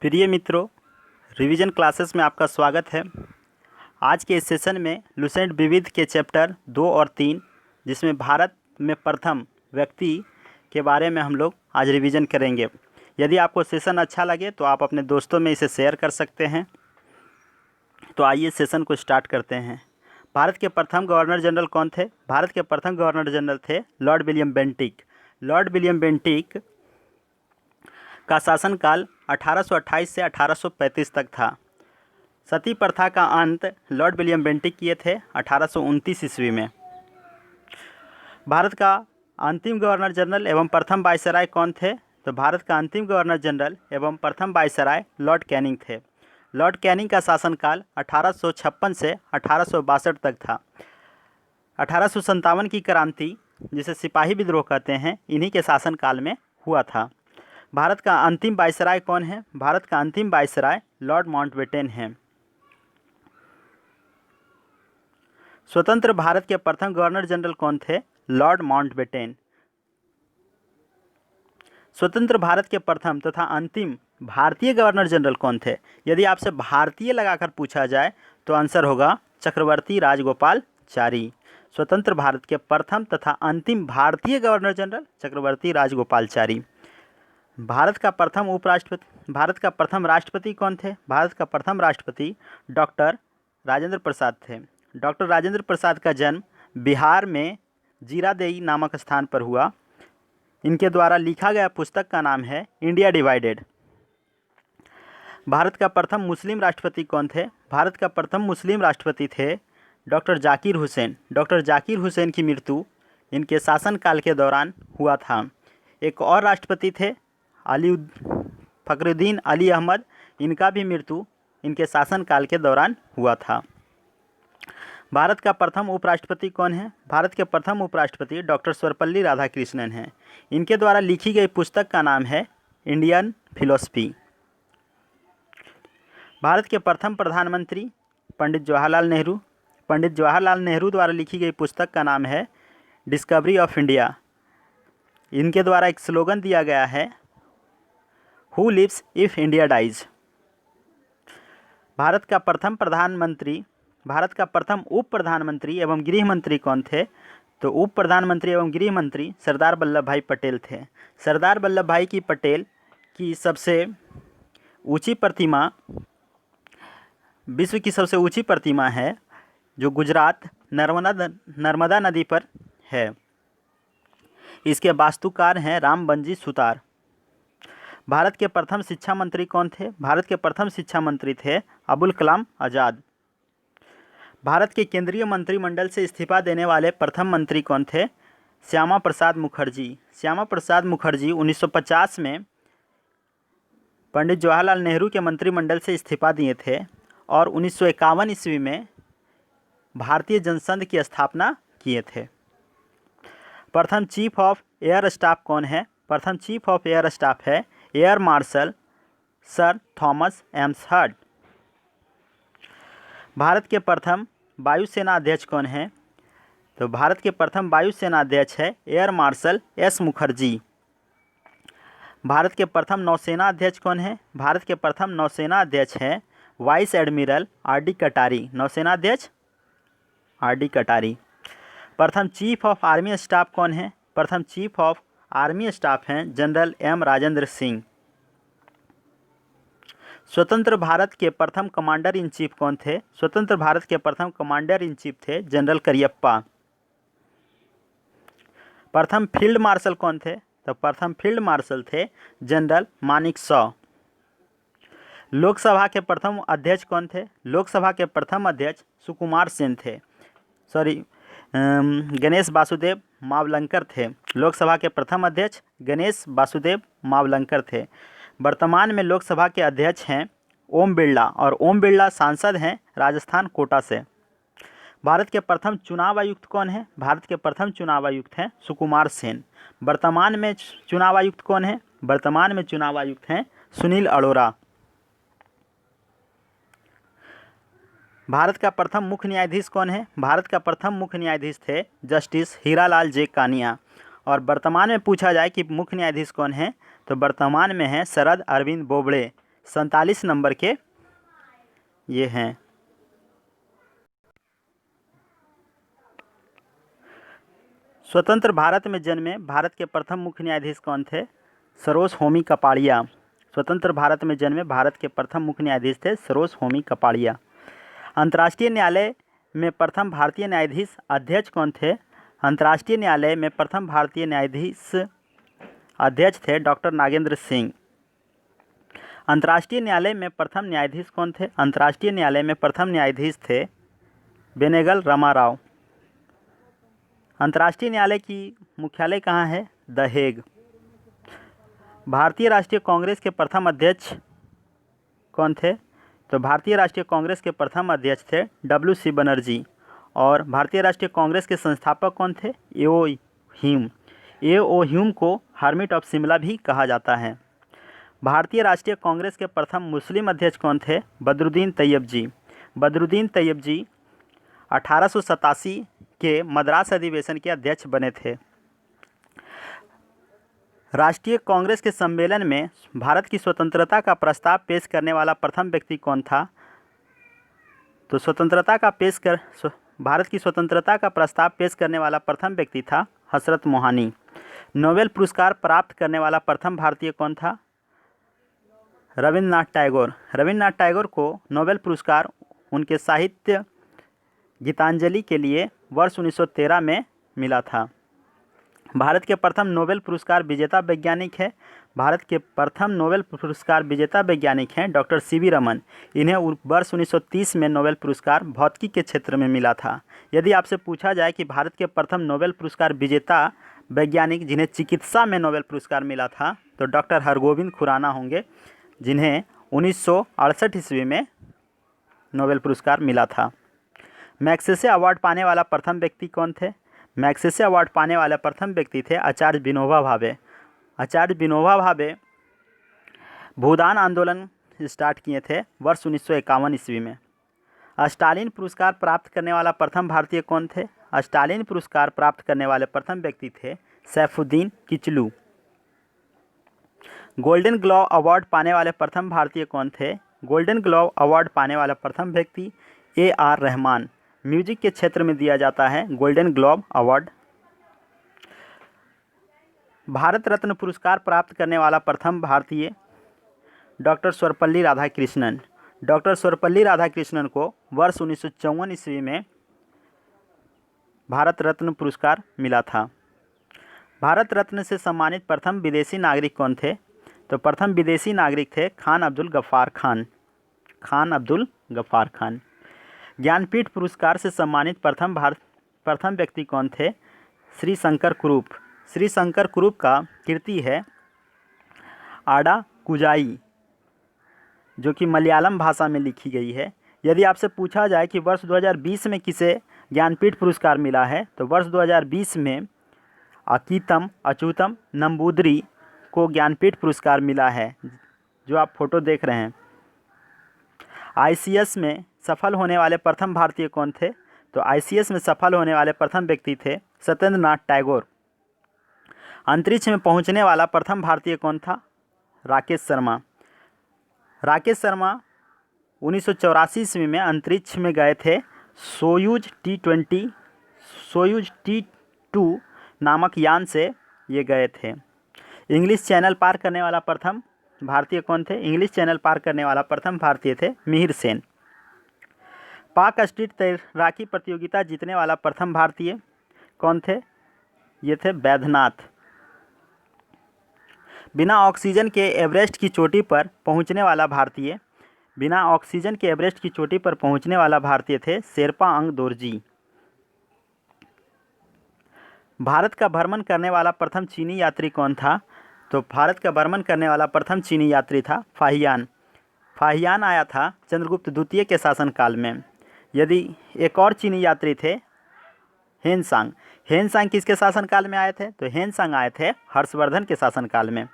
प्रिय मित्रों, revision classes में आपका स्वागत है। आज के इस सेशन में लुसेंट विविध के चैप्टर 2 और 3, जिसमें भारत में प्रथम व्यक्ति के बारे में हम लोग आज रिवीजन करेंगे। यदि आपको सेशन अच्छा लगे तो आप अपने दोस्तों में इसे शेयर कर सकते हैं। तो आइए सेशन को स्टार्ट करते हैं। भारत के प्रथम गवर्नर जनरल कौन थे? भारत के प्रथम गवर्नर जनरल थे Lord William Bentinck. Lord William Bentinck का शासनकाल 1828 से 1835 तक था। सती प्रथा का अंत लॉर्ड विलियम बेंटिक किए थे 1829 ईस्वी में। भारत का अंतिम गवर्नर जनरल एवं प्रथम वायसराय कौन थे? तो भारत का अंतिम गवर्नर जनरल एवं प्रथम वायसराय लॉर्ड कैनिंग थे। लॉर्ड कैनिंग का शासनकाल 1856 से 1862 तक था। 1857 की क्रांति, जिसे सिपाही विद्रोह कहते हैं, इन्हीं के शासनकाल में हुआ था। भारत का अंतिम वायसराय कौन है? भारत का अंतिम वायसराय लॉर्ड माउंटबेटन हैं। स्वतंत्र भारत के प्रथम गवर्नर जनरल कौन थे? Lord Mountbatten. स्वतंत्र भारत के प्रथम तथा अंतिम भारतीय गवर्नर जनरल कौन थे? यदि आपसे भारतीय लगाकर पूछा जाए तो आंसर होगा चक्रवर्ती राजगोपालचारी। स्वतंत्र भारत के प्रथम तथा अंतिम भारतीय गवर्नर जनरल चक्रवर्ती राजगोपालचारी। भारत का प्रथम राष्ट्रपति कौन थे? भारत का प्रथम राष्ट्रपति डॉक्टर राजेंद्र प्रसाद थे। डॉक्टर राजेंद्र प्रसाद का जन्म बिहार में जीरादेई नामक स्थान पर हुआ। इनके द्वारा लिखा गया पुस्तक का नाम है इंडिया डिवाइडेड। भारत का प्रथम मुस्लिम राष्ट्रपति कौन थे? भारत का प्रथम मुस्लिम राष्ट्रपति थे डॉक्टर जाकिर हुसैन। डॉक्टर जाकिर हुसैन की मृत्यु इनके शासनकाल के दौरान हुआ था। एक और राष्ट्रपति थे फखरुद्दीन अली अहमद। इनका भी मृत्यु इनके शासनकाल के दौरान हुआ था। भारत का प्रथम उपराष्ट्रपति कौन है? भारत के प्रथम उपराष्ट्रपति डॉक्टर सर्वपल्ली राधाकृष्णन हैं। इनके द्वारा लिखी गई पुस्तक का नाम है इंडियन फिलॉसफी। भारत के प्रथम प्रधानमंत्री पंडित जवाहरलाल नेहरू। पंडित जवाहरलाल नेहरू द्वारा लिखी गई पुस्तक का नाम है डिस्कवरी ऑफ इंडिया। इनके द्वारा एक स्लोगन दिया गया है, who lives if India dies. Bharat का प्रथम उप प्रधानमंत्री एवं गृह मंत्री कौन थे? तो उप प्रधानमंत्री एवं गृह मंत्री सरदार वल्लभ भाई पटेल थे। सरदार वल्लभ भाई पटेल की सबसे ऊंची प्रतिमा, विश्व की सबसे ऊंची प्रतिमा है, जो गुजरात नर्मदा नदी पर है। इसके वास्तुकार हैं राम बंजी सुतार। भारत के प्रथम शिक्षा मंत्री कौन थे? भारत के प्रथम शिक्षा मंत्री थे अबुल कलाम आज़ाद। भारत के केंद्रीय मंत्रिमंडल से इस्तीफा देने वाले प्रथम मंत्री कौन थे? श्यामा प्रसाद मुखर्जी। श्यामा प्रसाद मुखर्जी 1950 में पंडित जवाहरलाल नेहरू के मंत्रिमंडल से इस्तीफा दिए थे और 1951 ईस्वी में भारतीय जनसंघ की स्थापना किए थे। प्रथम चीफ ऑफ एयर स्टाफ कौन है? प्रथम चीफ ऑफ एयर स्टाफ है air marshal sir Thomas AIIMS heard. Bharat के प्रथम वायुसेना अध्यक्ष कौन है? तो भारत के प्रथम वायुसेना अध्यक्ष है air marshal S Mukherjee. Bharat के प्रथम नौसेना अध्यक्ष कौन है? भारत के प्रथम नौसेना अध्यक्ष हैं वाइस एडमिरल आर डी कटारी। नौसेना अध्यक्ष आर डी कटारी। प्रथम चीफ ऑफ आर्मी स्टाफ कौन है? प्रथम चीफ ऑफ आर्मी स्टाफ हैं जनरल एम राजेंद्र सिंह। स्वतंत्र भारत के प्रथम कमांडर इन चीफ कौन थे? स्वतंत्र भारत के प्रथम कमांडर इन चीफ थे जनरल करियप्पा। प्रथम फील्ड मार्शल कौन थे? तो प्रथम फील्ड मार्शल थे जनरल मानेकशॉ। लोकसभा के प्रथम अध्यक्ष कौन थे? लोकसभा के प्रथम अध्यक्ष सुकुमार सेन थे। गणेश वासुदेव मावलंकर थे। लोकसभा के प्रथम अध्यक्ष गणेश वासुदेव मावलंकर थे। वर्तमान में लोकसभा के अध्यक्ष हैं ओम बिरला, और ओम बिरला सांसद हैं राजस्थान कोटा से। भारत के प्रथम चुनाव आयुक्त कौन है? भारत के प्रथम चुनाव आयुक्त हैं सुकुमार सेन। वर्तमान में चुनाव आयुक्त कौन है? वर्तमान में चुनाव आयुक्त हैं सुनील अरोड़ा। भारत का प्रथम मुख्य न्यायाधीश कौन है? भारत का प्रथम मुख्य न्यायाधीश थे जस्टिस हीरालाल जे कानिया। और वर्तमान में पूछा जाए कि मुख्य न्यायाधीश कौन है, तो वर्तमान में है शरद अरविंद बोबड़े। 47 नंबर के ये हैं। स्वतंत्र भारत में जन्मे भारत के प्रथम मुख्य न्यायाधीश कौन थे? सरोज होमी कपाड़िया। स्वतंत्र भारत में जन्मे भारत के प्रथम मुख्य न्यायाधीश थे सरोज होमी कपाड़िया। अंतर्राष्ट्रीय न्यायालय में प्रथम भारतीय न्यायाधीश अध्यक्ष कौन थे? अंतर्राष्ट्रीय न्यायालय में प्रथम भारतीय न्यायाधीश अध्यक्ष थे डॉक्टर नागेंद्र सिंह। अंतर्राष्ट्रीय न्यायालय में प्रथम न्यायाधीश कौन थे? अंतर्राष्ट्रीय न्यायालय में प्रथम न्यायाधीश थे बेनेगल रामाराव। अंतर्राष्ट्रीय न्यायालय की मुख्यालय कहाँ है? The Hague. भारतीय राष्ट्रीय कांग्रेस के प्रथम अध्यक्ष कौन थे? तो भारतीय राष्ट्रीय कांग्रेस के प्रथम अध्यक्ष थे WC बनर्जी। और भारतीय राष्ट्रीय कांग्रेस के संस्थापक कौन थे? A.O. ह्यूम। A.O. ह्यूम को हर्मिट ऑफ शिमला भी कहा जाता है। भारतीय राष्ट्रीय कांग्रेस के प्रथम मुस्लिम अध्यक्ष कौन थे? बदरुद्दीन तैयब जी। बदरुद्दीन तैयब जी 1887 के मद्रास अधिवेशन के अध्यक्ष बने थे। राष्ट्रीय कांग्रेस के सम्मेलन में भारत की स्वतंत्रता का प्रस्ताव पेश करने वाला प्रथम व्यक्ति कौन था? तो भारत की स्वतंत्रता का प्रस्ताव पेश करने वाला प्रथम व्यक्ति था हसरत मोहानी। नोबेल पुरस्कार प्राप्त करने वाला प्रथम भारतीय कौन था? रविन्द्रनाथ टैगोर। रविन्द्रनाथ टैगोर को नोबेल पुरस्कार उनके साहित्य गीतांजलि के लिए वर्ष 1913 में मिला था। भारत के प्रथम नोबेल पुरस्कार विजेता वैज्ञानिक है। भारत के प्रथम नोबेल पुरस्कार विजेता वैज्ञानिक हैं डॉक्टर CV रमन। इन्हें वर्ष 1930 में नोबेल पुरस्कार भौतिकी के क्षेत्र में मिला था। यदि आपसे पूछा जाए कि भारत के प्रथम नोबेल पुरस्कार विजेता वैज्ञानिक जिन्हें चिकित्सा में नोबेल पुरस्कार मिला था, तो डॉक्टर हरगोविंद खुराना होंगे, जिन्हें 1968 ईस्वी में नोबेल पुरस्कार मिला था। मैग्सेसे अवार्ड पाने वाला प्रथम व्यक्ति कौन थे? मैग्सेसे अवार्ड पाने वाले प्रथम व्यक्ति थे आचार्य विनोबा भावे। आचार्य विनोबा भावे भूदान आंदोलन स्टार्ट किए थे वर्ष 1951 ईस्वी में। स्टालिन पुरस्कार प्राप्त करने वाला प्रथम भारतीय कौन थे? स्टालिन पुरस्कार प्राप्त करने वाले प्रथम व्यक्ति थे Saifuddin Kitchlew. Golden glove award पाने वाले प्रथम भारतीय कौन थे? गोल्डन ग्लोव अवार्ड पाने वाला प्रथम व्यक्ति A.R. रहमान। म्यूजिक के क्षेत्र में दिया जाता है golden globe award. Bharat Ratna पुरस्कार प्राप्त करने वाला प्रथम भारतीय डॉक्टर सर्वपल्ली राधाकृष्णन। डॉक्टर सर्वपल्ली राधाकृष्णन को वर्ष 1954 ईस्वी में भारत रत्न पुरस्कार मिला था। भारत रत्न से सम्मानित प्रथम विदेशी नागरिक कौन थे? तो प्रथम विदेशी नागरिक थे खान अब्दुल गफ्फार खान। खान अब्दुल गफ्फार खान। ज्ञानपीठ पुरस्कार से सम्मानित प्रथम व्यक्ति कौन थे? श्री शंकर कुरूप। श्री शंकर कुरूप का कृति है आडा कुजाई, जो कि मलयालम भाषा में लिखी गई है। यदि आपसे पूछा जाए कि वर्ष 2020 में किसे ज्ञानपीठ पुरस्कार मिला है, तो वर्ष 2020 में अकीतम अच्युतम नंबूदरी को ज्ञानपीठ पुरस्कार मिला है, जो आप फोटो देख रहे हैं। ICS में सफल होने वाले प्रथम भारतीय कौन थे? तो ICS में सफल होने वाले प्रथम व्यक्ति थे सत्येंद्र नाथ टैगोर। अंतरिक्ष में पहुंचने वाला प्रथम भारतीय कौन था? राकेश शर्मा। राकेश शर्मा 1984 ईस्वी में अंतरिक्ष में गए थे सोयूज T2 नामक यान से ये गए थे। इंग्लिश चैनल पार करने वाला प्रथम भारतीय कौन थे? इंग्लिश चैनल पार करने वाला प्रथम भारतीय थे मिहिर सेन। पाक स्ट्रीट तैराकी प्रतियोगिता जीतने वाला प्रथम भारतीय कौन थे? ये थे बैद्यनाथ। बिना ऑक्सीजन के एवरेस्ट की चोटी पर पहुंचने वाला भारतीय थे शेरपा अंग दोरजी। भारत का भ्रमण करने वाला प्रथम चीनी यात्री कौन था? तो भारत का भ्रमण करने वाला प्रथम चीनी यात्री था फाहियान। फाहियान आया था चंद्रगुप्त द्वितीय के शासनकाल में। यदि एक और चीनी यात्री थे हेनसांग। हेनसांग किसके शासनकाल में आए थे? तो हेनसांग आए थे हर्षवर्धन के शासनकाल में।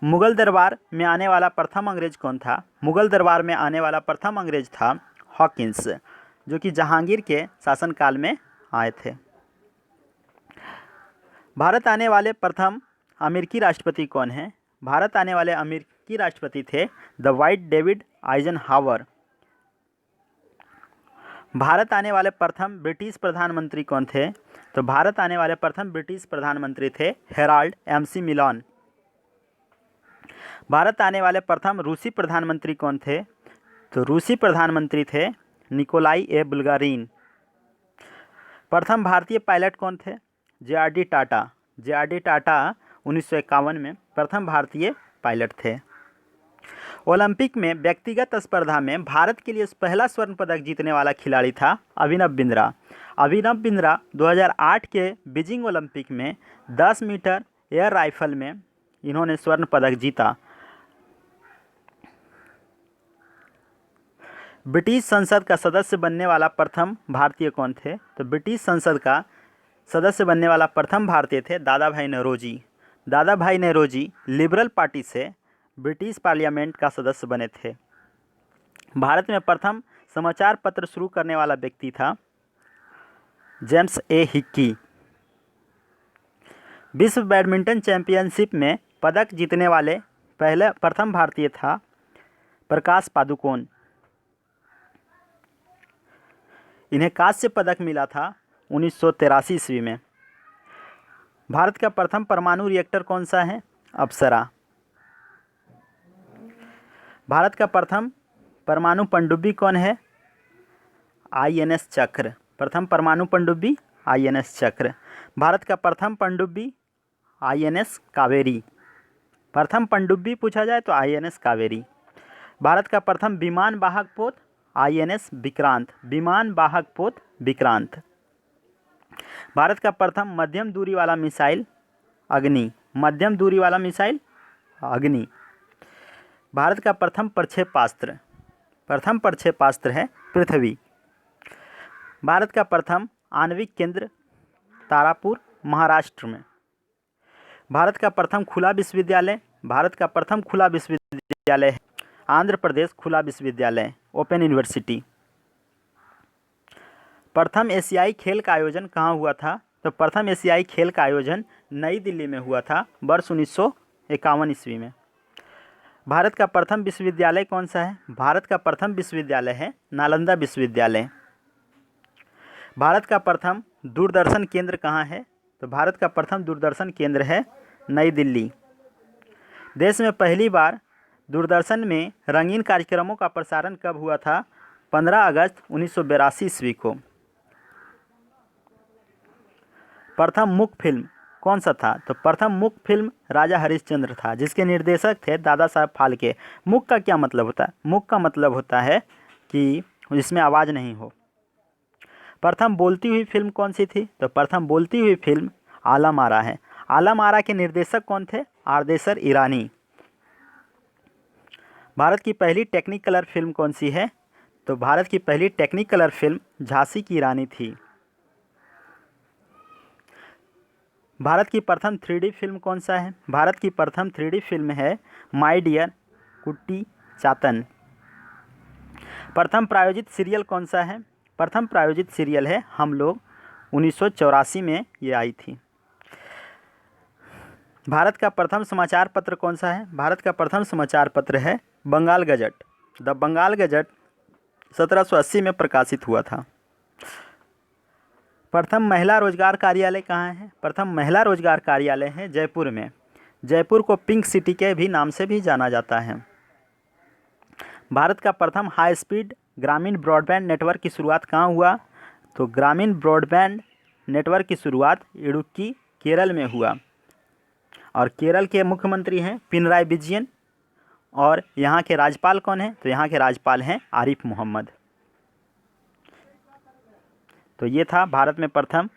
मुगल दरबार में आने वाला प्रथम अंग्रेज कौन था? मुगल दरबार में आने वाला प्रथम अंग्रेज था हॉकिंस, जो कि जहांगीर के शासनकाल में आए थे। भारत आने वाले प्रथम अमेरिकी राष्ट्रपति कौन हैं? भारत आने वाले अमेरिकी राष्ट्रपति थे the white David Eisenhower. Bharat आने वाले प्रथम ब्रिटिश प्रधानमंत्री कौन थे? तो भारत आने वाले प्रथम ब्रिटिश प्रधानमंत्री थे हेराल्ड एमसी मिलॉन। भारत आने वाले प्रथम रूसी प्रधानमंत्री कौन थे? तो रूसी प्रधानमंत्री थे निकोलाई ए बुल्गारिन। प्रथम भारतीय पायलट कौन थे? जे.आर.डी. टाटा। जे.आर.डी. टाटा 1951 में प्रथम भारतीय पायलट थे। ओलंपिक में व्यक्तिगत स्पर्धा में भारत के लिए पहला स्वर्ण पदक जीतने वाला खिलाड़ी था अभिनव बिंद्रा। अभिनव बिंद्रा 2008 के बीजिंग ओलंपिक में 10 मीटर एयर राइफल में इन्होंने स्वर्ण पदक जीता। ब्रिटिश संसद का सदस्य बनने वाला प्रथम भारतीय कौन थे? तो ब्रिटिश संसद का सदस्य बनने वाला प्रथम भारतीय थे दादा भाई नौरोजी। दादा भाई नौरोजी लिबरल पार्टी से ब्रिटिश पार्लियामेंट का सदस्य बने थे। भारत में प्रथम समाचार पत्र शुरू करने वाला व्यक्ति था जेम्स ए हिक्की। विश्व बैडमिंटन चैंपियनशिप में पदक जीतने वाले प्रथम भारतीय था प्रकाश पादुकोण। इन्हें कांस्य पदक मिला था 1983 ईस्वी में। भारत का प्रथम परमाणु रिएक्टर कौन सा है? अप्सरा। भारत का प्रथम परमाणु पनडुब्बी कौन है? INS चक्र। प्रथम परमाणु पनडुब्बी INS चक्र। भारत का प्रथम पनडुब्बी INS कावेरी। प्रथम पनडुब्बी पूछा जाए तो INS कावेरी। भारत का प्रथम विमान वाहक पोत INS विक्रांत। विमान वाहक पोत विक्रांत। भारत का प्रथम मध्यम दूरी वाला मिसाइल अग्नि। मध्यम दूरी वाला मिसाइल अग्नि। भारत का प्रथम प्रक्षेपास्त्र है पृथ्वी। भारत का प्रथम आणविक केंद्र तारापुर महाराष्ट्र में। भारत का प्रथम खुला विश्वविद्यालय है आंध्र प्रदेश खुला विश्वविद्यालय ओपन यूनिवर्सिटी। प्रथम एशियाई खेल का आयोजन कहाँ हुआ था? तो प्रथम एशियाई खेल का आयोजन नई दिल्ली में हुआ था वर्ष 1951 ईस्वी में। भारत का प्रथम विश्वविद्यालय कौन सा है? भारत का प्रथम विश्वविद्यालय है नालंदा विश्वविद्यालय। भारत का प्रथम दूरदर्शन केंद्र कहाँ है? तो भारत का प्रथम दूरदर्शन केंद्र है नई दिल्ली। देश में पहली बार दूरदर्शन में रंगीन कार्यक्रमों का प्रसारण कब हुआ था? 15 अगस्त 1982 ईस्वी को। प्रथम मुख फिल्म कौन सा था? तो प्रथम मुख फिल्म राजा हरिश्चंद्र था, जिसके निर्देशक थे दादा साहब फाल्के। मुख का क्या मतलब होता है? मुख का मतलब होता है कि जिसमें आवाज़ नहीं हो। प्रथम बोलती हुई फिल्म कौन सी थी? तो प्रथम बोलती हुई फिल्म आलम आरा है। आलम आरा के निर्देशक कौन थे? आरदेसर ईरानी। भारत की पहली टेक्निकलर फिल्म कौन सी है? तो भारत की पहली टेक्निकलर फिल्म झांसी की रानी थी। भारत की प्रथम 3D फिल्म कौन सा है? भारत की प्रथम 3D फिल्म है माय डियर कुट्टी चातन। प्रथम प्रायोजित सीरियल कौन सा है? प्रथम प्रायोजित सीरियल है हम लोग। 1984 में ये आई थी। भारत का प्रथम समाचार पत्र कौन सा है? भारत का प्रथम समाचार पत्र है Bengal gazette. The Bengal gazette 1780 में प्रकाशित हुआ था। प्रथम महिला रोजगार कार्यालय कहाँ है? प्रथम महिला रोजगार कार्यालय है जयपुर में। जयपुर को पिंक सिटी के भी नाम से भी जाना जाता है। भारत का प्रथम हाई स्पीड ग्रामीण ब्रॉडबैंड नेटवर्क की शुरुआत कहाँ हुआ? तो ग्रामीण ब्रॉडबैंड नेटवर्क की शुरुआत इडुक्की केरल में हुआ। और केरल के मुख्यमंत्री हैं पिनराई विजयन। और यहाँ के राज्यपाल कौन हैं? तो यहाँ के राज्यपाल हैं आरिफ मोहम्मद। तो ये था भारत में प्रथम